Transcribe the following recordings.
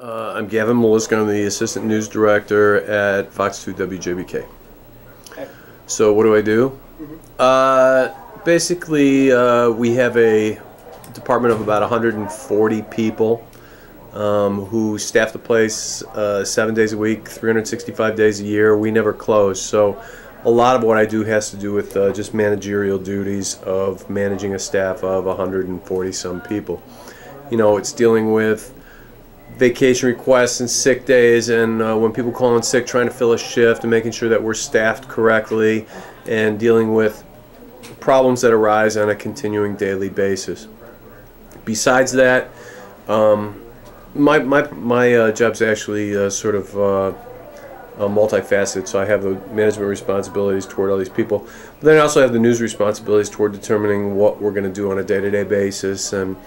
I'm Gavin Maliska. I'm the Assistant News Director at FOX2 WJBK. So what do I do? Basically, we have a department of about 140 people who staff the place 7 days a week, 365 days a year. We never close. So a lot of what I do has to do with just managerial duties of managing a staff of 140 some people. You know, it's dealing with vacation requests and sick days, and when people call in sick, trying to fill a shift and making sure that we're staffed correctly, and dealing with problems that arise on a continuing daily basis. Besides that, my job's actually sort of multifaceted. So I have the management responsibilities toward all these people, but then I also have the news responsibilities toward determining what we're going to do on a day-to-day basis, and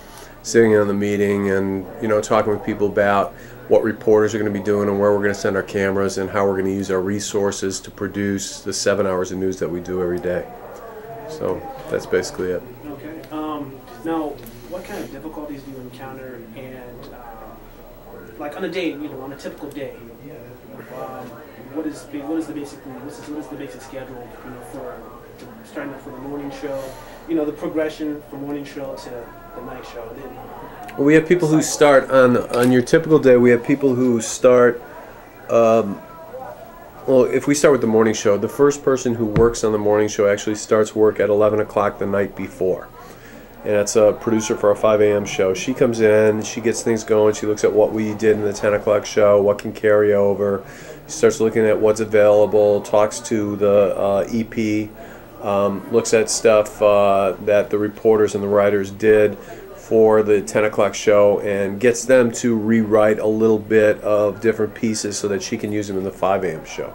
sitting in the meeting and, you know, talking with people about what reporters are going to be doing and where we're going to send our cameras and how we're going to use our resources to produce the 7 hours of news that we do every day. So that's basically it. Okay. Now, what kind of difficulties do you encounter, and like on a day, you know, on a typical day, what is the basic schedule, you know, for starting off for the morning show, you know, the progression from morning show to the night show? Well, we have people who start on your typical day. We have people who start. Well, if we start with the morning show, the first person who works on the morning show actually starts work at 11 o'clock the night before. And that's a producer for a 5 a.m. show. She comes in, she gets things going, she looks at what we did in the 10 o'clock show, what can carry over. She starts looking at what's available, talks to the EP, looks at stuff that the reporters and the writers did for the 10 o'clock show, and gets them to rewrite a little bit of different pieces so that she can use them in the 5 a.m. show.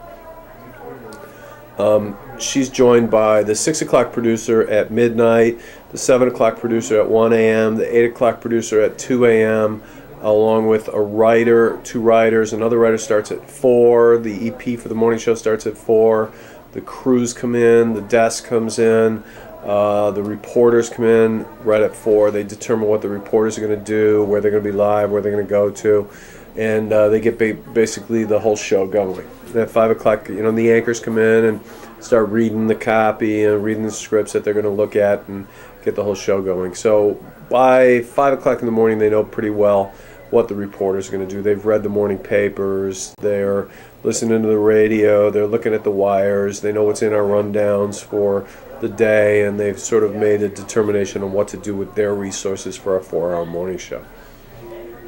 She's joined by the 6 o'clock producer at midnight, the 7 o'clock producer at 1 a.m., the 8 o'clock producer at 2 a.m., along with a writer, 2 writers. Another writer starts at 4. The EP for the morning show starts at 4. The crews come in, the desk comes in, the reporters come in right at 4. They determine what the reporters are going to do, where they're going to be live, where they're going to go to, and they get basically the whole show going. And at 5 o'clock, you know, the anchors come in and start reading the copy and reading the scripts that they're going to look at and get the whole show going. So by 5 o'clock in the morning, they know pretty well what the reporters are going to do. They've read the morning papers, they're listening to the radio, they're looking at the wires, they know what's in our rundowns for the day, and they've sort of made a determination on what to do with their resources for our 4-hour morning show.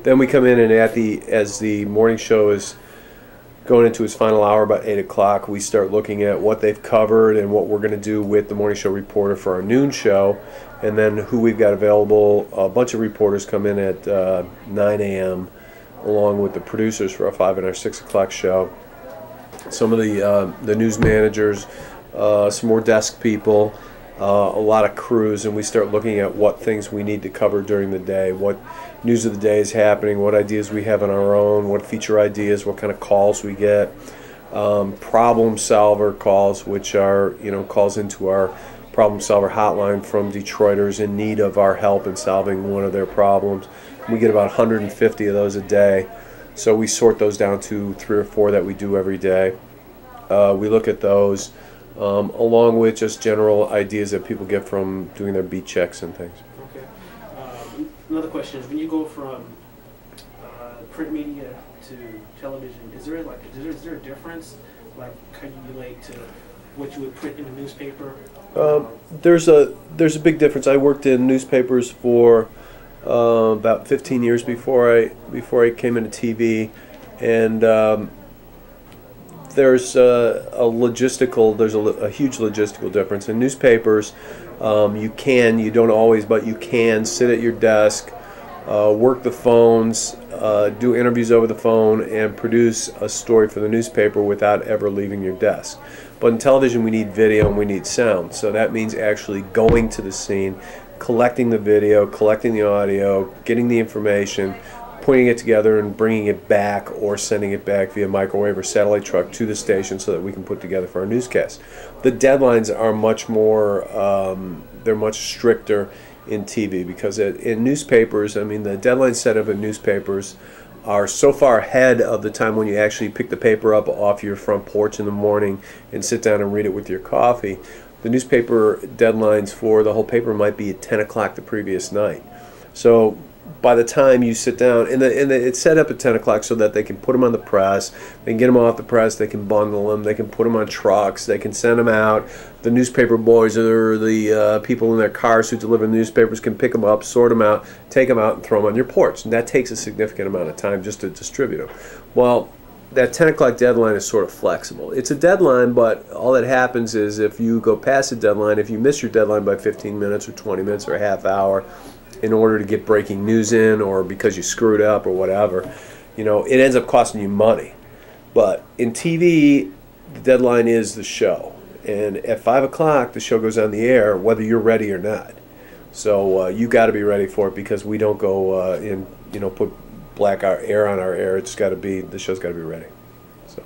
Then we come in, and as the morning show is going into its final hour, about 8 o'clock, we start looking at what they've covered and what we're going to do with the morning show reporter for our noon show, and then who we've got available. A bunch of reporters come in at 9 a.m. along with the producers for our 5 and our 6 o'clock show. Some of the news managers, some more desk people, a lot of crews, and we start looking at what things we need to cover during the day, what news of the day is happening, what ideas we have on our own, what feature ideas, what kind of calls we get, problem solver calls, which are, you know, calls into our problem solver hotline from Detroiters in need of our help in solving one of their problems. We get about 150 of those a day, so we sort those down to 3 or 4 that we do every day. We look at those along with just general ideas that people get from doing their beat checks and things. Okay. Another question is, when you go from print media to television, is there a difference, like how you relate to what you would print in a newspaper? There's a big difference. I worked in newspapers for about 15 years before I came into TV, and there's a huge logistical difference. In newspapers, you don't always, but you can sit at your desk, work the phones, do interviews over the phone, and produce a story for the newspaper without ever leaving your desk. But in television, we need video and we need sound. So that means actually going to the scene, collecting the video, collecting the audio, getting the information, putting it together and bringing it back or sending it back via microwave or satellite truck to the station so that we can put together for our newscast. The deadlines are much more, they're much stricter in TV because in newspapers, I mean, the deadline set up in newspapers are so far ahead of the time when you actually pick the paper up off your front porch in the morning and sit down and read it with your coffee. The newspaper deadlines for the whole paper might be at 10 o'clock the previous night. So by the time you sit down, and it's set up at 10 o'clock so that they can put them on the press, they can get them off the press, they can bundle them, they can put them on trucks, they can send them out. The newspaper boys or the people in their cars who deliver newspapers can pick them up, sort them out, take them out, and throw them on your porch. And that takes a significant amount of time just to distribute them. Well, that 10 o'clock deadline is sort of flexible. It's a deadline, but all that happens is if you go past the deadline, if you miss your deadline by 15 minutes or 20 minutes or a half hour in order to get breaking news in, or because you screwed up or whatever, you know, it ends up costing you money. But in TV, the deadline is the show. And at 5 o'clock, the show goes on the air whether you're ready or not. So you got to be ready for it, because we don't go put black air on our air. It's got to be, the show's got to be ready. So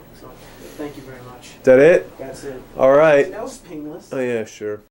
Thank you very much. Is that it? That's it. All right. That was painless. Oh yeah, sure.